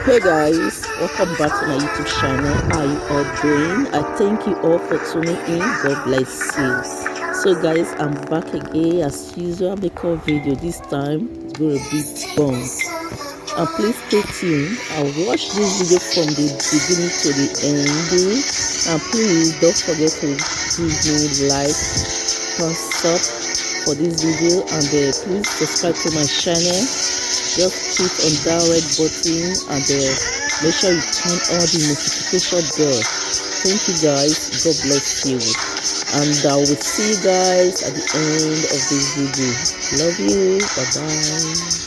Hey guys, welcome back to my YouTube channel. How are you all doing? I thank you all for tuning in. God bless you. So guys, I'm back again as usual. Make a video this time. It's going to be bomb. And please stay tuned. I'll watch this video from the beginning to the end. And please don't forget to give me like, thumbs up for this video, and please subscribe to my channel. Just click on that red button and make sure you turn on the notification bell. Thank you guys. God bless you. And I will see you guys at the end of this video. Love you. Bye bye.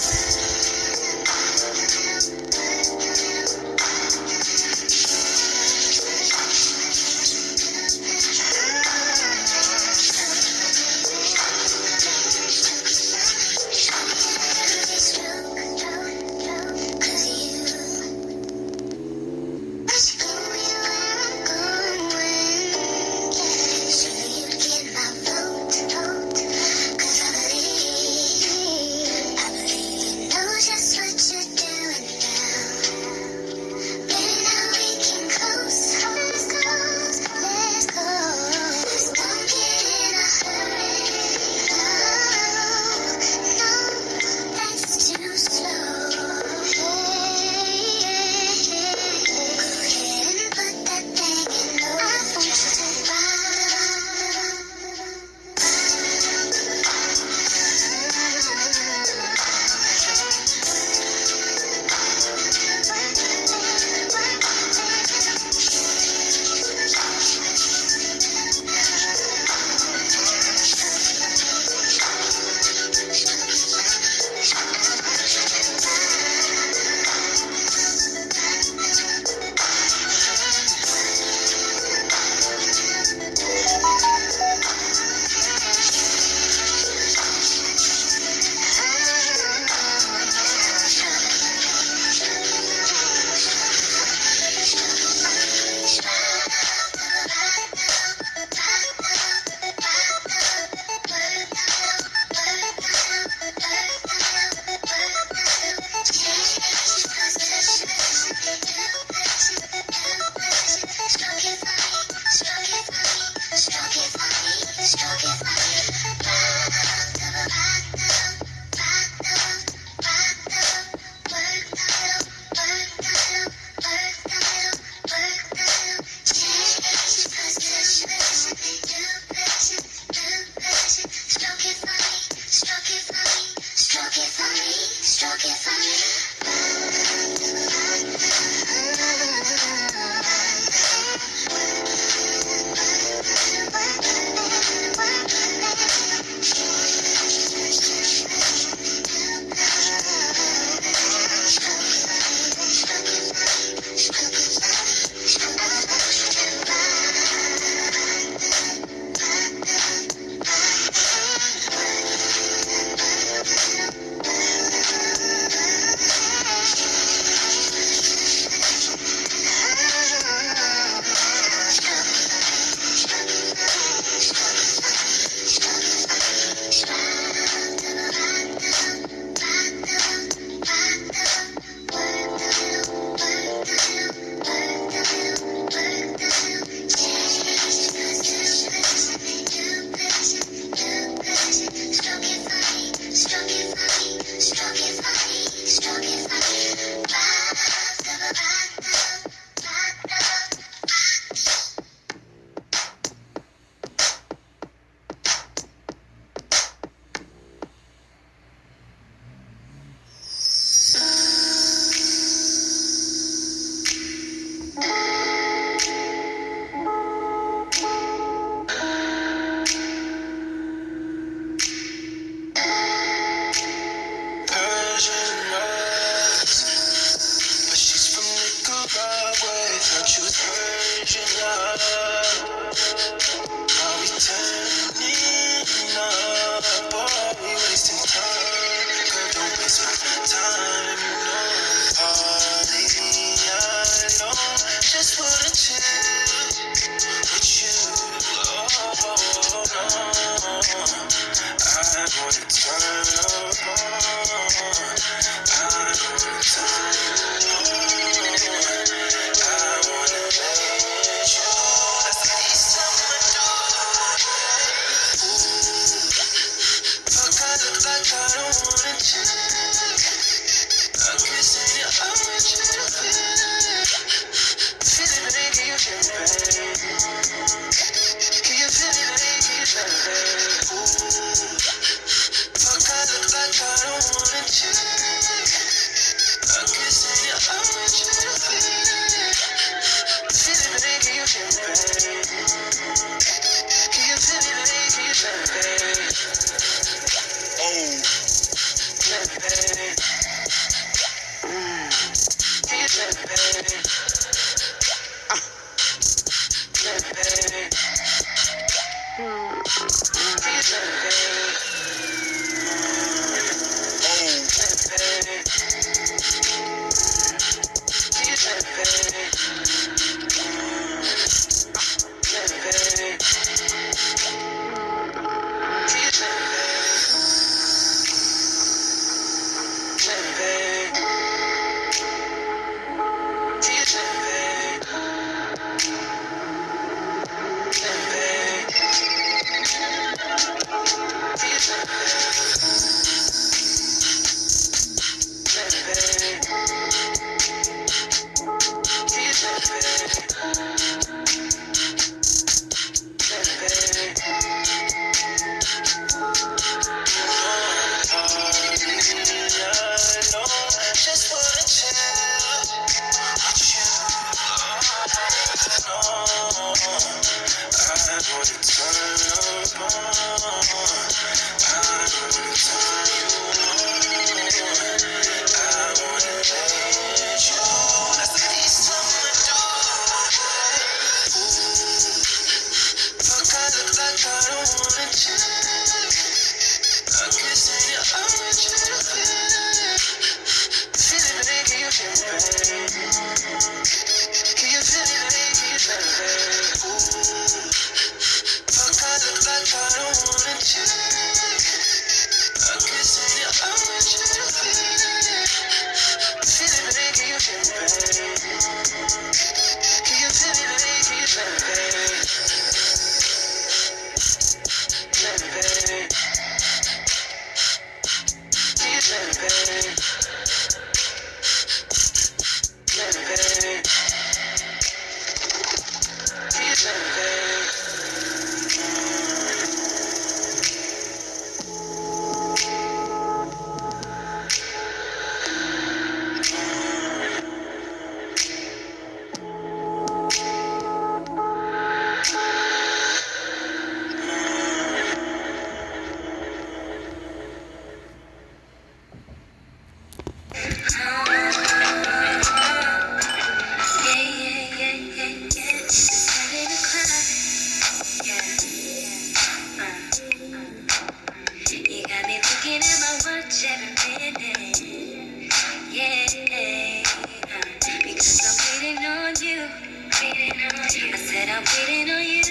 waiting on you. I said I'm waiting on you,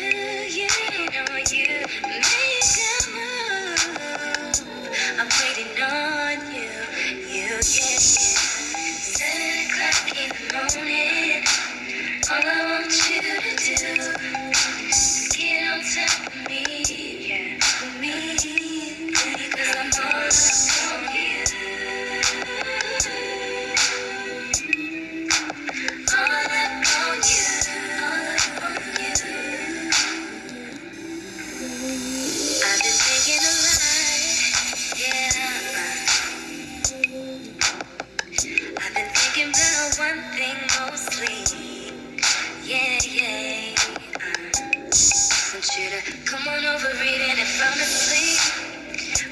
waiting on you. Make a move. I'm waiting on you, yeah. 7 o'clock in the morning. All I want you to do is get on top of me, yeah, for me, 'cause I'm all up on you. All up on you, all up on you. I've been thinking a lot, yeah. I've been thinking about one thing mostly, yeah. Want you to come on over, reading and fall asleep.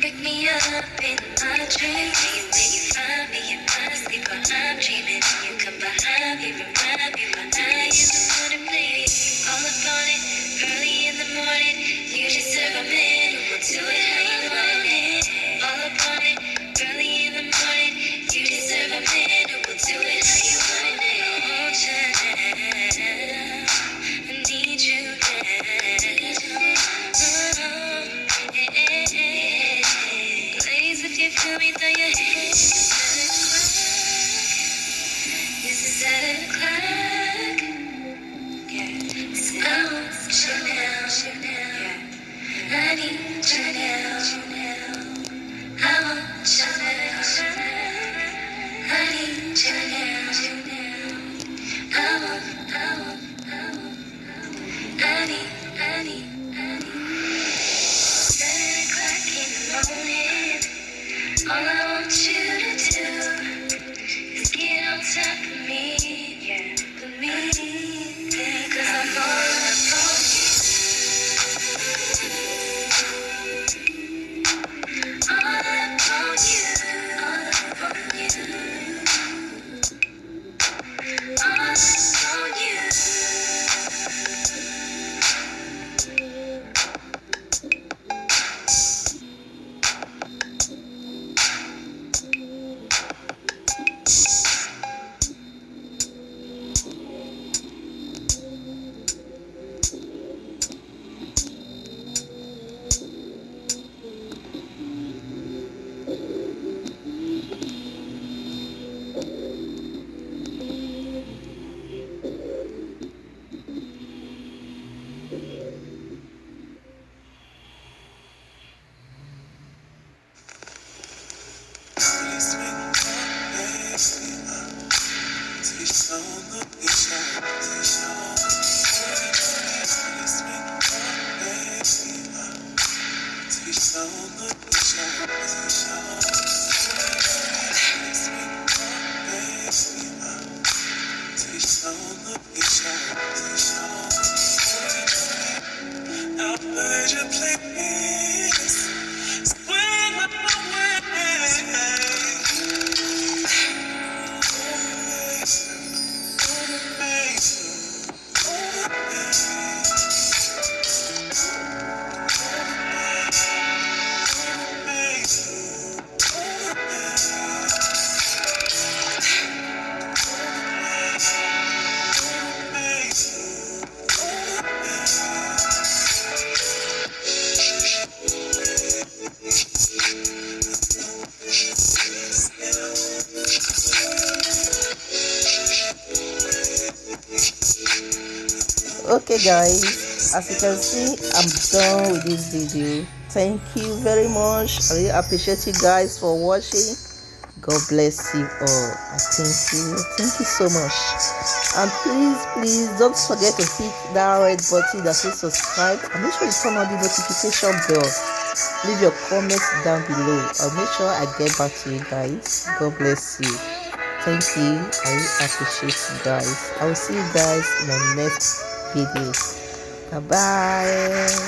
Wake me up in my dreams. You when you find me in my sleep while I'm dreaming. You come behind me, remind me when I used to wanna play. All up on it, early in the morning. You deserve a man who will do it how you want it. All up on it, early in the morning. You deserve a man who will do it how you want it. Oh, child, I need you now. Please, if you feel me, throw your hands. This is 7 o'clock. Yeah. So I want you now. Yeah. I need you now. I want you now. I need you now. I want. I need. 7 o'clock in the morning. All I want you to do is get on top of me, yeah, for me, yeah, 'cause I'm all up on you. All up on you, all up on you. All up on you. Okay guys, as you can see, I'm done with this video. Thank you very much. I really appreciate you guys for watching. God bless you all. I thank you so much. And please don't forget to hit that red button that says subscribe, and make sure you turn on the notification bell. Leave your comments down below. I'll make sure I get back to you guys. God bless you. Thank you. I really appreciate you guys. I will see you guys in my next video. Bye bye.